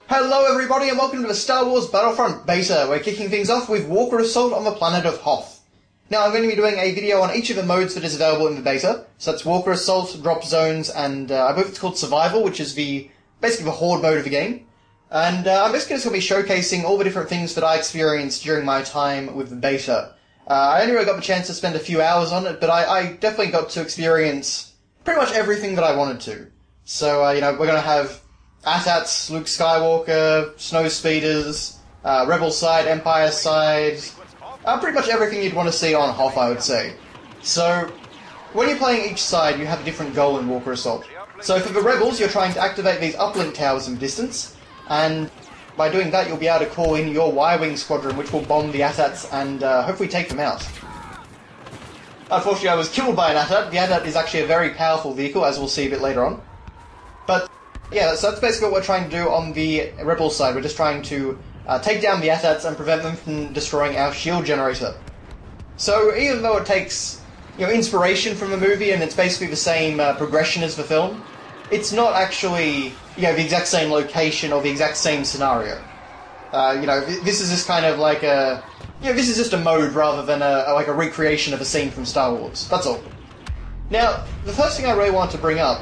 Hello everybody and welcome to the Star Wars Battlefront beta. We're kicking things off with Walker Assault on the planet of Hoth. Now I'm going to be doing a video on each of the modes that is available in the beta. So that's Walker Assault, Drop Zones, and I believe it's called Survival, which is basically the Horde mode of the game. And I'm basically just going to be showcasing all the different things that I experienced during my time with the beta. I only really got the chance to spend a few hours on it, but I definitely got to experience pretty much everything that I wanted to. So, we're going to have AT-ATs, Luke Skywalker, Snowspeeders, Rebel side, Empire side, pretty much everything you'd want to see on Hoth, I would say. So, when you're playing each side, you have a different goal in Walker Assault. So for the Rebels, you're trying to activate these uplink towers in distance, and by doing that you'll be able to call in your Y-Wing squadron, which will bomb the AT-ATs and hopefully take them out. Unfortunately, I was killed by an AT-AT. The AT-AT is actually a very powerful vehicle, as we'll see a bit later on. But yeah, so that's basically what we're trying to do on the Rebel side. We're just trying to take down the AT-ATs and prevent them from destroying our shield generator. So even though it takes inspiration from the movie and it's basically the same progression as the film, it's not actually the exact same location or the exact same scenario. This is just kind of like a this is just a mode rather than a recreation of a scene from Star Wars. That's all. Now, the first thing I really want to bring up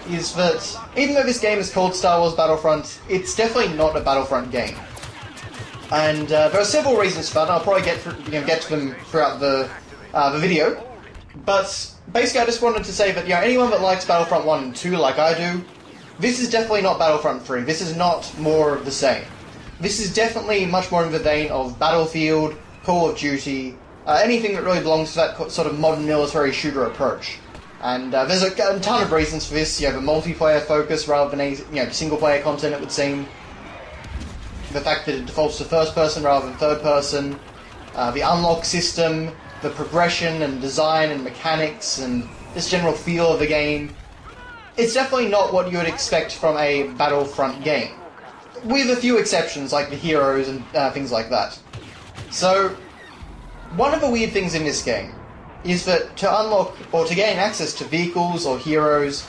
is that even though this game is called Star Wars Battlefront, it's definitely not a Battlefront game. And there are several reasons for that, and I'll probably get to them throughout the video. But basically I just wanted to say that anyone that likes Battlefront 1 and 2 like I do, this is definitely not Battlefront 3. This is not more of the same. This is definitely much more in the vein of Battlefield, Call of Duty, anything that really belongs to that sort of modern military shooter approach. And there's a ton of reasons for this. You have a multiplayer focus rather than single-player content, it would seem. The fact that it defaults to first-person rather than third-person. The unlock system, the progression and design and mechanics, and this general feel of the game. It's definitely not what you would expect from a Battlefront game. With a few exceptions, like the heroes and things like that. So, one of the weird things in this game is that to unlock or to gain access to vehicles or heroes,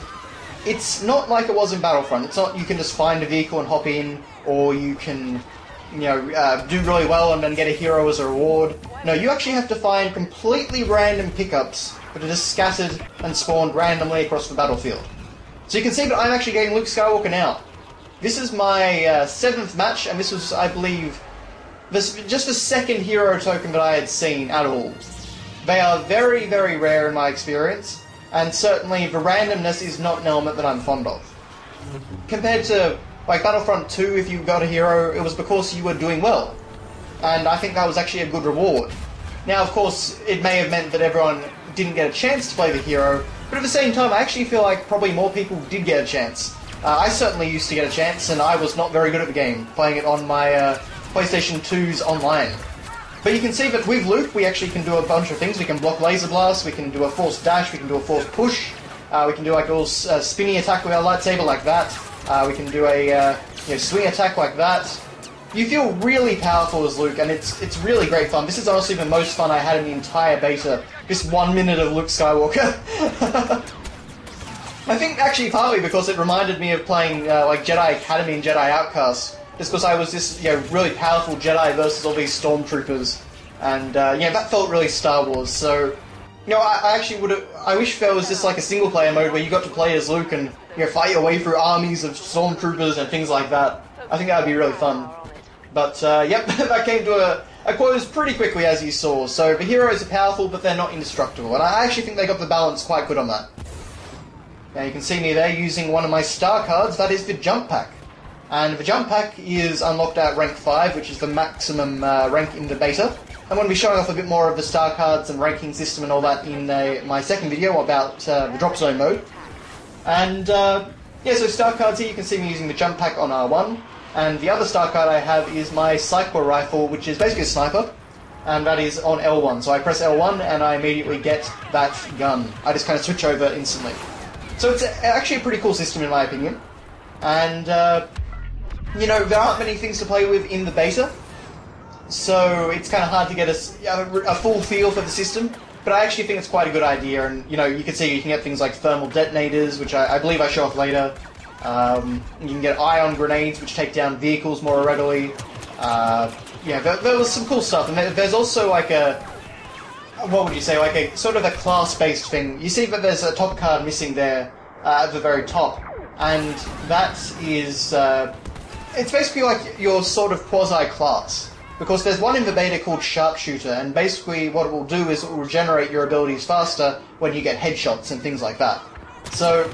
it's not like it was in Battlefront. It's not you can just find a vehicle and hop in, or you can do really well and then get a hero as a reward. No, you actually have to find completely random pickups that are just scattered and spawned randomly across the battlefield. So you can see that I'm actually getting Luke Skywalker now. This is my 7th match, and this was, I believe, just the second hero token that I had seen at all. They are very, very rare in my experience, and certainly the randomness is not an element that I'm fond of. Compared to Battlefront 2, if you got a hero, it was because you were doing well. And I think that was actually a good reward. Now, of course, it may have meant that everyone didn't get a chance to play the hero, but at the same time, I actually feel like probably more people did get a chance. I certainly used to get a chance, and I was not very good at the game, playing it on my PlayStation 2's online. But you can see that with Luke, we actually can do a bunch of things. We can block laser blasts, we can do a forced dash, we can do a forced push, we can do like a little spinny attack with our lightsaber like that. We can do a swing attack like that. You feel really powerful as Luke, and it's really great fun. This is honestly the most fun I had in the entire beta. This 1 minute of Luke Skywalker. I think actually partly because it reminded me of playing Jedi Academy and Jedi Outcast. Just because I was this really powerful Jedi versus all these stormtroopers, and that felt really Star Wars. So I actually I wish there was just like a single player mode where you got to play as Luke and fight your way through armies of stormtroopers and things like that. I think that would be really fun. But yep, that came to a close pretty quickly, as you saw. So the heroes are powerful, but they're not indestructible, and I actually think they got the balance quite good on that. Now you can see me there using one of my star cards. That is the jump pack. And the jump pack is unlocked at rank 5, which is the maximum rank in the beta. I'm going to be showing off a bit more of the star cards and ranking system and all that in my second video about the drop zone mode. And so star cards here, you can see me using the jump pack on R1. And the other star card I have is my Cycler rifle, which is basically a sniper. And that is on L1. So I press L1 and I immediately get that gun. I just kind of switch over instantly. So it's actually a pretty cool system in my opinion. And there aren't many things to play with in the beta, so it's kind of hard to get a full feel for the system, but I actually think it's quite a good idea, and you can see you can get things like thermal detonators, which I believe I show off later, You can get ion grenades, which take down vehicles more readily. Yeah, there was some cool stuff, and there's also like a, what would you say, like a sort of a class-based thing. You see that there's a top card missing there at the very top, and that is, it's basically like your sort of quasi-class. Because there's one in the beta called Sharpshooter, and basically what it will do is it will regenerate your abilities faster when you get headshots and things like that. So,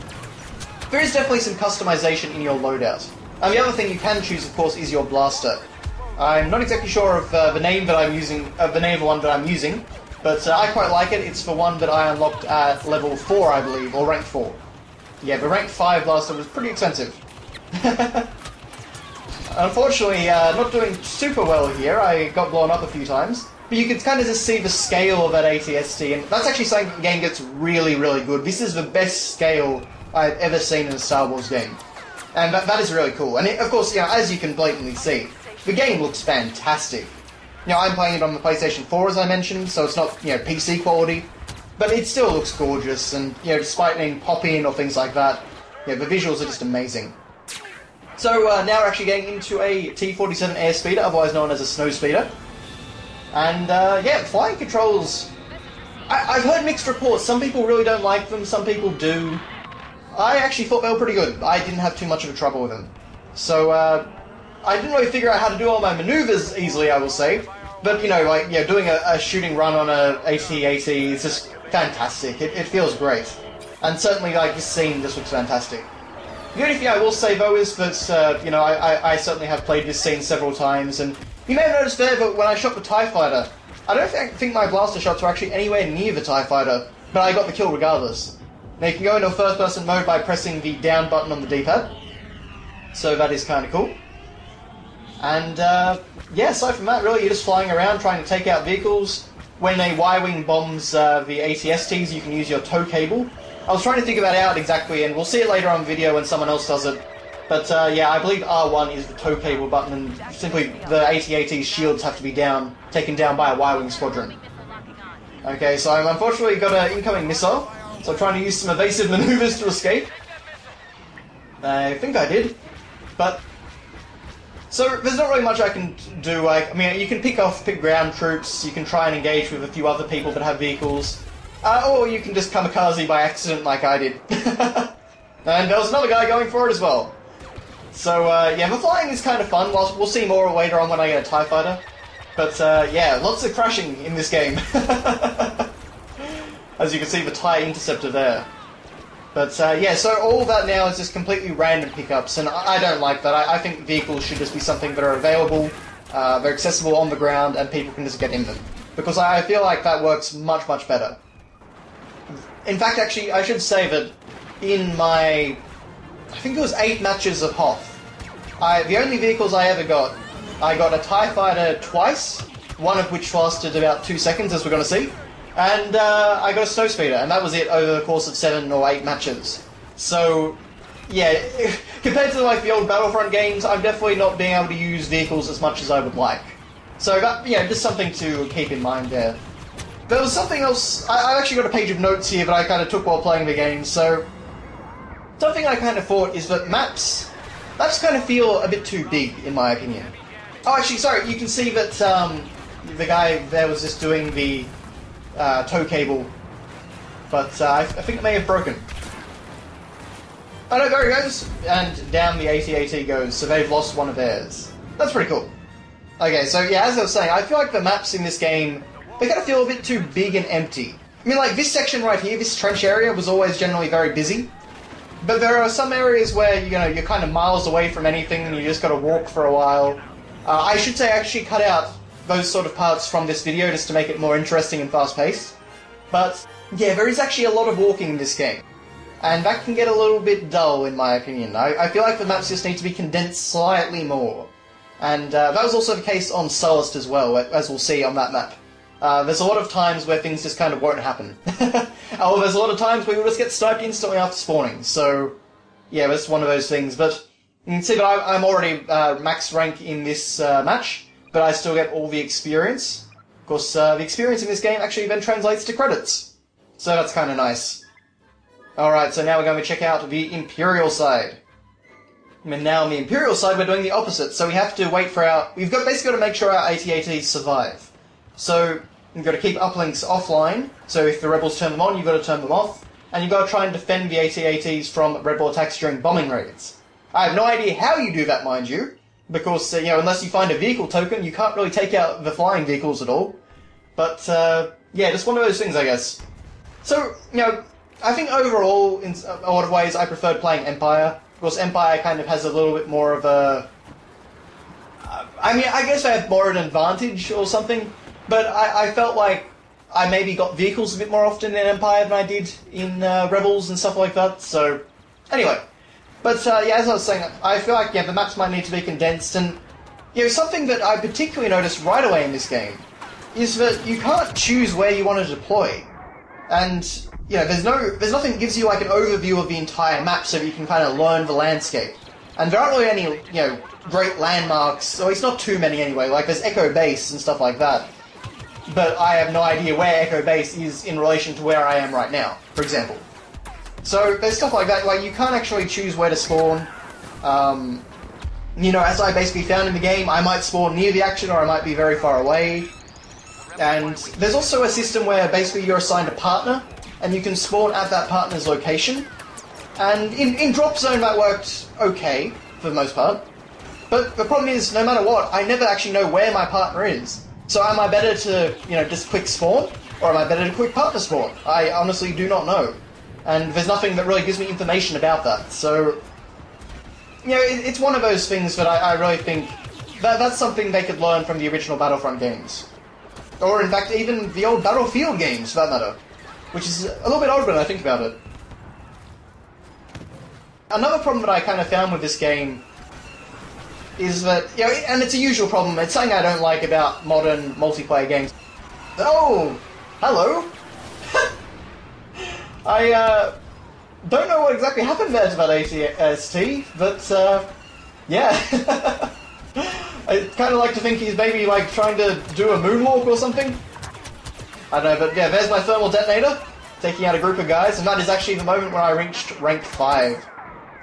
there is definitely some customization in your loadout. And the other thing you can choose, of course, is your blaster. I'm not exactly sure of the name that I'm using, the name of the one that I'm using, but I quite like it. It's the one that I unlocked at level 4, I believe, or rank 4. Yeah, the rank 5 blaster was pretty expensive. Unfortunately, not doing super well here. I got blown up a few times. But you can kind of just see the scale of that ATST, and that's actually something the game gets really, really good. This is the best scale I've ever seen in a Star Wars game. And that is really cool. And of course, you know, as you can blatantly see, the game looks fantastic. You know, I'm playing it on the PlayStation 4, as I mentioned, so it's not, you know, PC quality. But it still looks gorgeous, and, you know, despite being pop-in or things like that, you know, the visuals are just amazing. So now we're actually getting into a T-47 airspeeder, otherwise known as a Snowspeeder. And yeah, flying controls, I've heard mixed reports. Some people really don't like them, some people do. I actually thought they were pretty good. I didn't have too much of a trouble with them. So I didn't really figure out how to do all my maneuvers easily, I will say. But, you know, like, you know, doing a shooting run on a AT-AT is just fantastic. It feels great. And certainly, like, this scene just looks fantastic. The only thing I will say, though, is that, you know, I certainly have played this scene several times, and you may have noticed there that when I shot the TIE Fighter, I don't think my blaster shots were actually anywhere near the TIE Fighter, but I got the kill regardless. Now, you can go into a first-person mode by pressing the down button on the D-pad, so that is kind of cool. And, yeah, aside from that, really, you're just flying around trying to take out vehicles. When a Y-Wing bombs the ATSTs, you can use your tow cable. I was trying to figure that out exactly, and we'll see it later on video when someone else does it. But yeah, I believe R1 is the tow cable button, and simply the AT-AT's shields have to be taken down by a Y-Wing squadron. Okay, so I've unfortunately got an incoming missile, so I'm trying to use some evasive maneuvers to escape. I think I did, but... So, there's not really much I can do. Like, I mean, you can pick ground troops, you can try and engage with a few other people that have vehicles. Or you can just kamikaze by accident like I did. And there was another guy going for it as well. So, yeah, the flying is kind of fun. We'll see more later on when I get a TIE Fighter. But, yeah, lots of crashing in this game. As you can see, the TIE Interceptor there. But, yeah, so all that now is just completely random pickups, and I don't like that. I think vehicles should just be something that are available, they're accessible on the ground, and people can just get in them. Because I feel like that works much, much better. In fact, actually, I should say that in my, I think it was 8 matches of Hoth, the only vehicles I ever got, I got a TIE Fighter twice, one of which lasted about 2 seconds, as we're going to see, and I got a Snowspeeder, and that was it over the course of 7 or 8 matches. So, yeah, compared to like the old Battlefront games, I'm definitely not being able to use vehicles as much as I would like. So that, yeah, just something to keep in mind there. There was something else. I've actually got a page of notes here that I kind of took while playing the game. So, something I kind of thought is that maps kind of feel a bit too big, in my opinion. Oh, actually, sorry, you can see that the guy there was just doing the tow cable, but I think it may have broken. Oh no, there he goes, and down the AT-AT goes, so they've lost one of theirs. That's pretty cool. Okay, so yeah, as I was saying, I feel like the maps in this game, they kind of feel a bit too big and empty. I mean, like, this section right here, this trench area, was always generally very busy. But there are some areas where, you know, you're kind of miles away from anything and you just gotta walk for a while. I should say I actually cut out those sort of parts from this video just to make it more interesting and fast-paced. But, yeah, there is actually a lot of walking in this game. And that can get a little bit dull, in my opinion. I feel like the maps just need to be condensed slightly more. And that was also the case on Sullust as well, as we'll see on that map. There's a lot of times where things just kind of won't happen. Or there's a lot of times where you'll just get sniped instantly after spawning. So, yeah, that's one of those things. But you can see that I'm already max rank in this match, but I still get all the experience. Of course, the experience in this game actually then translates to credits. So that's kind of nice. Alright, so now we're going to check out the Imperial side. And now on the Imperial side, we're doing the opposite. So we have to wait for our... We've basically got to make sure our AT-ATs survive. So you've got to keep uplinks offline. So if the rebels turn them on, you've got to turn them off. And you've got to try and defend the AT-ATs from rebel attacks during bombing raids. I have no idea how you do that, mind you. Because, unless you find a vehicle token, you can't really take out the flying vehicles at all. But, yeah, just one of those things, I guess. So, I think overall, in a lot of ways, I preferred playing Empire. Of course, Empire kind of has a little bit more of a... I guess I have more of an advantage or something, but I felt like I maybe got vehicles a bit more often in Empire than I did in Rebels and stuff like that, so... Anyway. But, yeah, as I was saying, I feel like, the maps might need to be condensed, and, something that I particularly noticed right away in this game is that you can't choose where you want to deploy. And, there's nothing that gives you, like, an overview of the entire map so that you can kind of learn the landscape. And there aren't really any, great landmarks, or at least not too many anyway, like there's Echo Base and stuff like that. But I have no idea where Echo Base is in relation to where I am right now, for example. So there's stuff like that, like you can't actually choose where to spawn. As I basically found in the game, I might spawn near the action or I might be very far away. And there's also a system where basically you're assigned a partner, and you can spawn at that partner's location. And in Drop Zone that worked okay, for the most part. But the problem is, no matter what, I never actually know where my partner is. So am I better to, just quick spawn? Or am I better to quick partner spawn? I honestly do not know. And there's nothing that really gives me information about that. So, it's one of those things that I really think that's something they could learn from the original Battlefront games. Or, in fact, even the old Battlefield games, for that matter. Which is a little bit odd when I think about it. Another problem that I kind of found with this game is that, and it's a usual problem, it's something I don't like about modern multiplayer games. Oh! Hello! I don't know what exactly happened there to that AT-ST, but, yeah. I kind of like to think he's maybe, trying to do a moonwalk or something. I don't know, but yeah, there's my thermal detonator, taking out a group of guys, and that is actually the moment when I reached rank 5.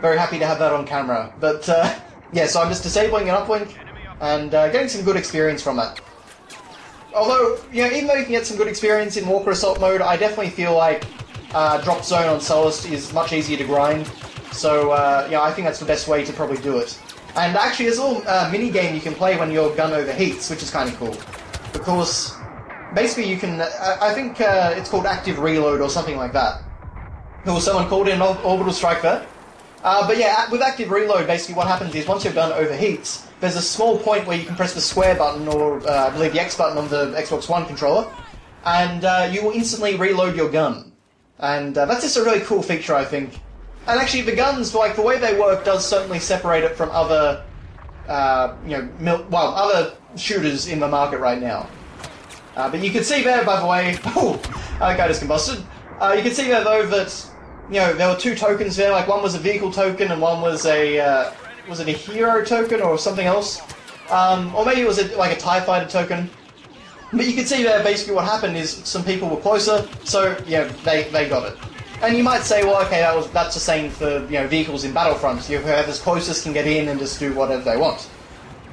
Very happy to have that on camera. But, yeah, so I'm just disabling an uplink, and getting some good experience from it. Although, even though you can get some good experience in Walker Assault mode, I definitely feel like Drop Zone on Sullust is much easier to grind. So, I think that's the best way to probably do it. And actually, there's a little mini-game you can play when your gun overheats, which is kind of cool. Because, basically you can, I think it's called Active Reload or something like that. Or someone called in Orbital Strike there. But yeah, with Active Reload, basically what happens is once your gun overheats, there's a small point where you can press the square button, or I believe the X button on the Xbox One controller, and you will instantly reload your gun. And that's just a really cool feature, I think. And actually, the guns, the way they work does certainly separate it from other, other shooters in the market right now. But you can see there, by the way, that guy just combusted. You can see there, though, that, there were 2 tokens there, one was a vehicle token and one was was it a hero token or something else? Or maybe it was a TIE fighter token. But you can see there, basically what happened is some people were closer, so, they got it. And you might say, well, okay, that's the same for, vehicles in Battlefront. Whoever's closest can get in and just do whatever they want.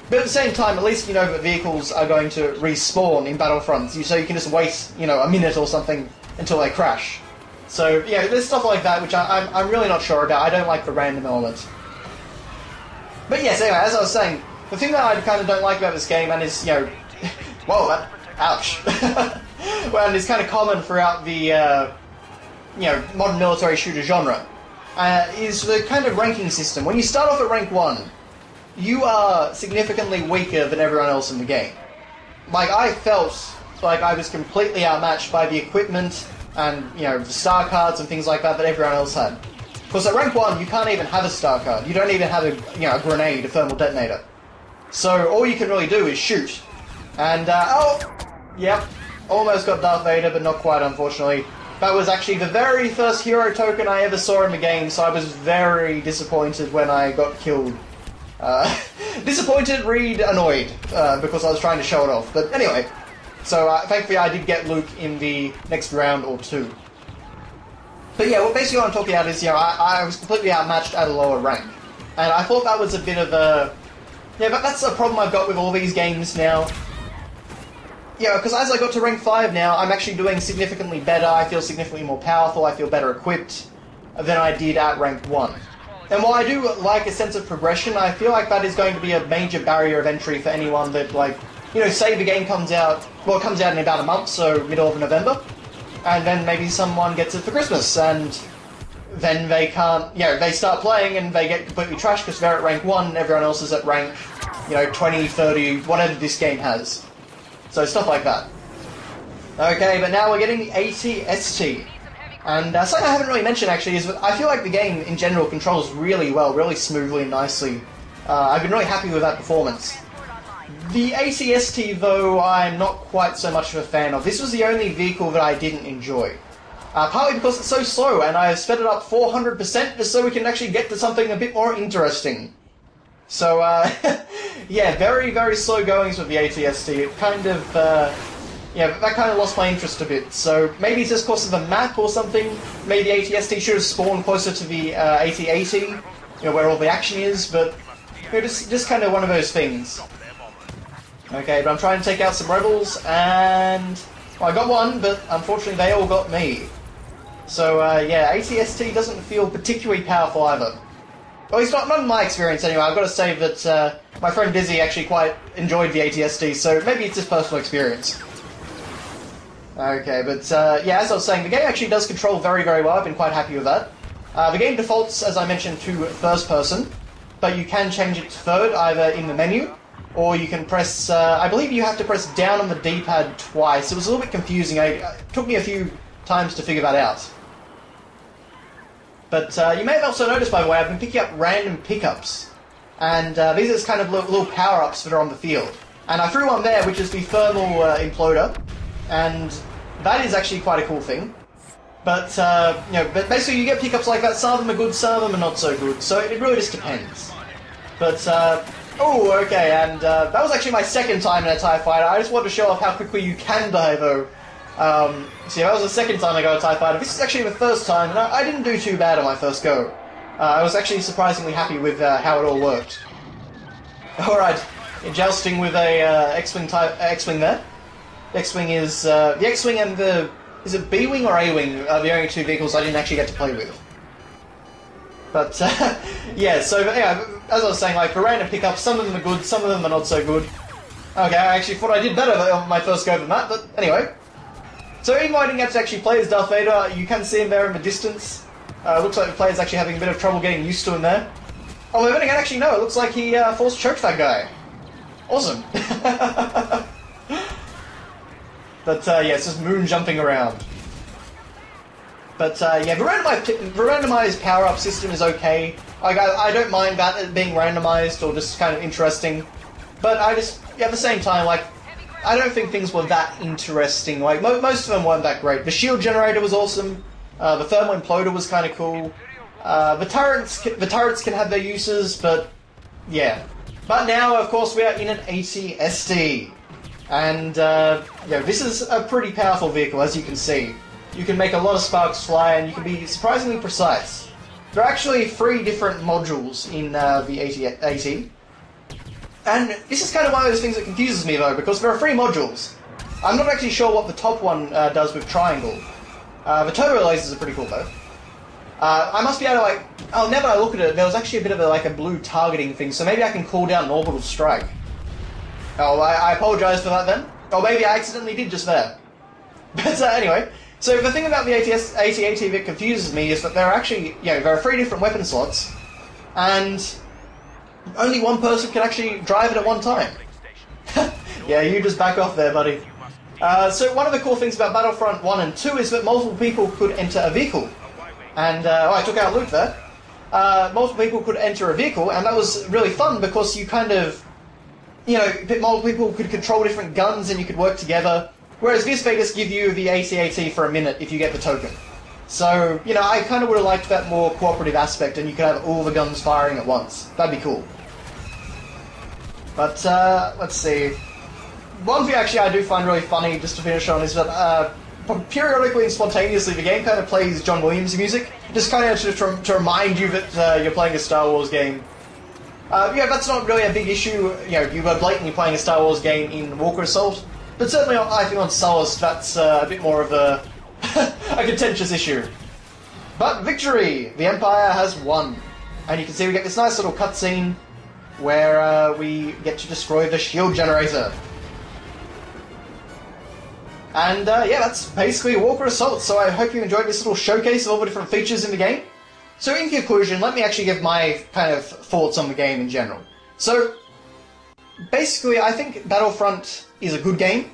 But at the same time, at least you know that vehicles are going to respawn in Battlefront, so you can just wait, a minute or something until they crash. So, there's stuff like that which I'm really not sure about. I don't like the random element. But yes, anyway, as I was saying, the thing that I kind of don't like about this game, and is, whoa, ouch. Well, and it's kind of common throughout the, modern military shooter genre, is the kind of ranking system. When you start off at rank 1, you are significantly weaker than everyone else in the game. I felt like I was completely outmatched by the equipment and, the star cards and things like that everyone else had. Because at rank 1, you can't even have a star card. You don't even have a grenade, a thermal detonator. So all you can really do is shoot. And, yep, almost got Darth Vader, but not quite, unfortunately. That was actually the very first hero token I ever saw in the game, so I was very disappointed when I got killed. Disappointed, annoyed, because I was trying to show it off. But anyway, so thankfully I did get Luke in the next round or 2. But yeah, basically what I'm talking about is, I was completely outmatched at a lower rank. And I thought that was a bit of a... Yeah, but that's a problem I've got with all these games now. Yeah, because as I got to rank 5 now, I'm actually doing significantly better, I feel significantly more powerful, I feel better equipped than I did at rank 1. And while I do like a sense of progression, I feel like that is going to be a major barrier of entry for anyone that, like, you know, say the game comes out, well, it comes out in about a month, so middle of November, and then maybe someone gets it for Christmas, and then they can't, you know, they start playing and they get completely trashed because they're at rank 1 and everyone else is at rank, you know, 20, 30, whatever this game has. So stuff like that. Okay, but now we're getting the AT-ST. And something I haven't really mentioned actually is that I feel like the game in general controls really well, really smoothly and nicely. I've been really happy with that performance. The AT-ST though, I'm not quite so much of a fan of. This was the only vehicle that I didn't enjoy. Partly because it's so slow and I sped it up 400% just so we can actually get to something a bit more interesting. So, yeah, very, very slow goings with the AT-ST. It kind of, yeah, that kind of lost my interest a bit. So maybe it's just because of the map or something. Maybe the AT-ST should have spawned closer to the AT-AT, you know, where all the action is, but you know, just kind of one of those things. Okay, but I'm trying to take out some rebels, and well, I got one, but unfortunately they all got me. So, yeah, AT-ST doesn't feel particularly powerful either. Well, it's not in my experience anyway. I've got to say that my friend Dizzy actually quite enjoyed the AT-ST, so maybe it's his personal experience. Okay, but yeah, as I was saying, the game actually does control very, very well. I've been quite happy with that. The game defaults, as I mentioned, to first person, but you can change it to third, either in the menu, or you can press, I believe you have to press down on the D-pad twice. It was a little bit confusing. It took me a few times to figure that out. But you may have also noticed, by the way, I've been picking up random pickups. And these are just kind of little power-ups that are on the field. And I threw one there, which is the thermal imploder. And that is actually quite a cool thing. But, you know, but basically you get pickups like that. Some of them are good, some of them are not so good. So it really just depends. But, oh, okay, and that was actually my second time in a TIE fighter. I just wanted to show off how quickly you can die, though. So yeah, that was the second time I got a TIE fighter. This is actually the first time, and I didn't do too bad on my first go. I was actually surprisingly happy with how it all worked. Alright, jousting with a X-Wing there. The X-Wing is, the X-Wing and the, is it B-Wing or A-Wing are the only two vehicles I didn't actually get to play with. But, yeah, so, yeah, as I was saying, like, for random pickups, some of them are good, some of them are not so good. Okay, I actually thought I did better on my first go than that, but anyway. So even though I didn't get to actually play as Darth Vader, you can see him there in the distance. Looks like the player's actually having a bit of trouble getting used to him there. Oh, then again, actually, no, it looks like he force choked that guy. Awesome. But, yeah, it's just moon jumping around. But, yeah, the randomized power-up system is okay. Like, I don't mind that being randomized or just kind of interesting. But I just, yeah, at the same time, like, I don't think things were that interesting. Like, most of them weren't that great. The shield generator was awesome. The thermal imploder was kind of cool. The turrets can have their uses, but yeah. But now, of course, we are in an AT-ST. And, yeah, this is a pretty powerful vehicle, as you can see. You can make a lot of sparks fly, and you can be surprisingly precise. There are actually 3 different modules in the AT. And this is kind of one of those things that confuses me, though, because there are 3 modules. I'm not actually sure what the top one does with triangle. The turbo lasers are pretty cool, though. I must be able to, like... Oh, now that I look at it, there was actually a bit of a blue targeting thing, so maybe I can call down an orbital strike. Oh, I apologise for that, then. Or maybe I accidentally did just there. But, anyway... So the thing about the AT-AT that confuses me is that there are actually, you know, there are 3 different weapon slots, and only one person can actually drive it at one time. Yeah, you just back off there, buddy. So one of the cool things about Battlefront 1 and 2 is that multiple people could enter a vehicle. And, oh, I took out Luke there. Multiple people could enter a vehicle, and that was really fun because you kind of, you know, multiple people could control different guns and you could work together. Whereas this, they just give you the AT-AT for a minute if you get the token. So, you know, I kind of would have liked that more cooperative aspect, and you could have all the guns firing at once. That'd be cool. But, let's see. One thing actually I do find really funny, just to finish on, is that, periodically and spontaneously, the game kind of plays John Williams music, just kind of to remind you that you're playing a Star Wars game. Yeah, that's not really a big issue. You know, you were blatantly playing a Star Wars game in Walker Assault, but certainly I think on Sullust that's a bit more of a a contentious issue. But victory! The Empire has won. And you can see we get this nice little cutscene where we get to destroy the shield generator. And yeah, that's basically Walker Assault, so I hope you enjoyed this little showcase of all the different features in the game. So in conclusion, let me actually give my kind of thoughts on the game in general. So, basically I think Battlefront is a good game.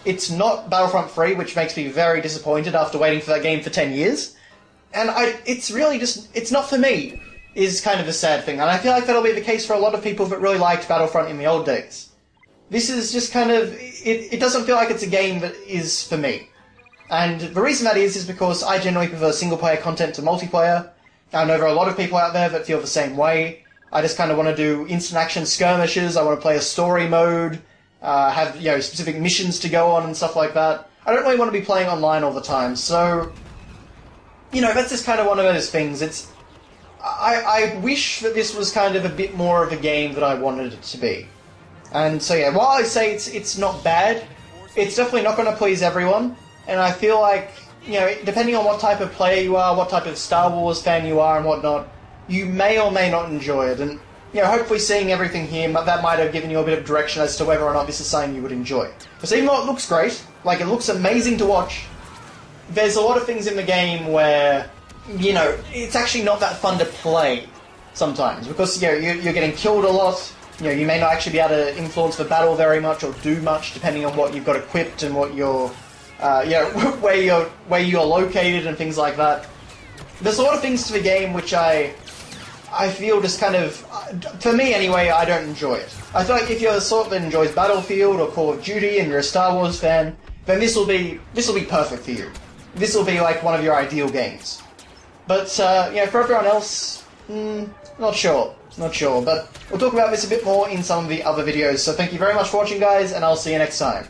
It's not Battlefront 3, which makes me very disappointed after waiting for that game for 10 years. And it's really just, it's not for me, is kind of a sad thing. And I feel like that'll be the case for a lot of people that really liked Battlefront in the old days. This is just kind of, it doesn't feel like it's a game that is for me. And the reason that is because I generally prefer single-player content to multiplayer. I know there are a lot of people out there that feel the same way. I just kind of want to do instant action skirmishes, I want to play a story mode, have, you know, specific missions to go on and stuff like that. I don't really want to be playing online all the time, so, you know, that's just kind of one of those things. It's, I wish that this was kind of a bit more of a game that I wanted it to be. And so yeah, while I say it's not bad, it's definitely not going to please everyone, and I feel like, you know, depending on what type of player you are, what type of Star Wars fan you are and whatnot, you may or may not enjoy it, and, you know, hopefully seeing everything here, that might have given you a bit of direction as to whether or not this is something you would enjoy. Because even though it looks great, like, it looks amazing to watch, there's a lot of things in the game where, you know, it's actually not that fun to play sometimes, because, you know, you're getting killed a lot. You know, you may not actually be able to influence the battle very much or do much, depending on what you've got equipped and what your, you know, where you're located and things like that. There's a lot of things to the game which I feel just kind of, for me anyway, I don't enjoy it. I feel like if you're the sort that enjoys Battlefield or Call of Duty and you're a Star Wars fan, then this will be perfect for you. This will be like one of your ideal games. But you know, for everyone else, not sure. But we'll talk about this a bit more in some of the other videos, so thank you very much for watching, guys, and I'll see you next time.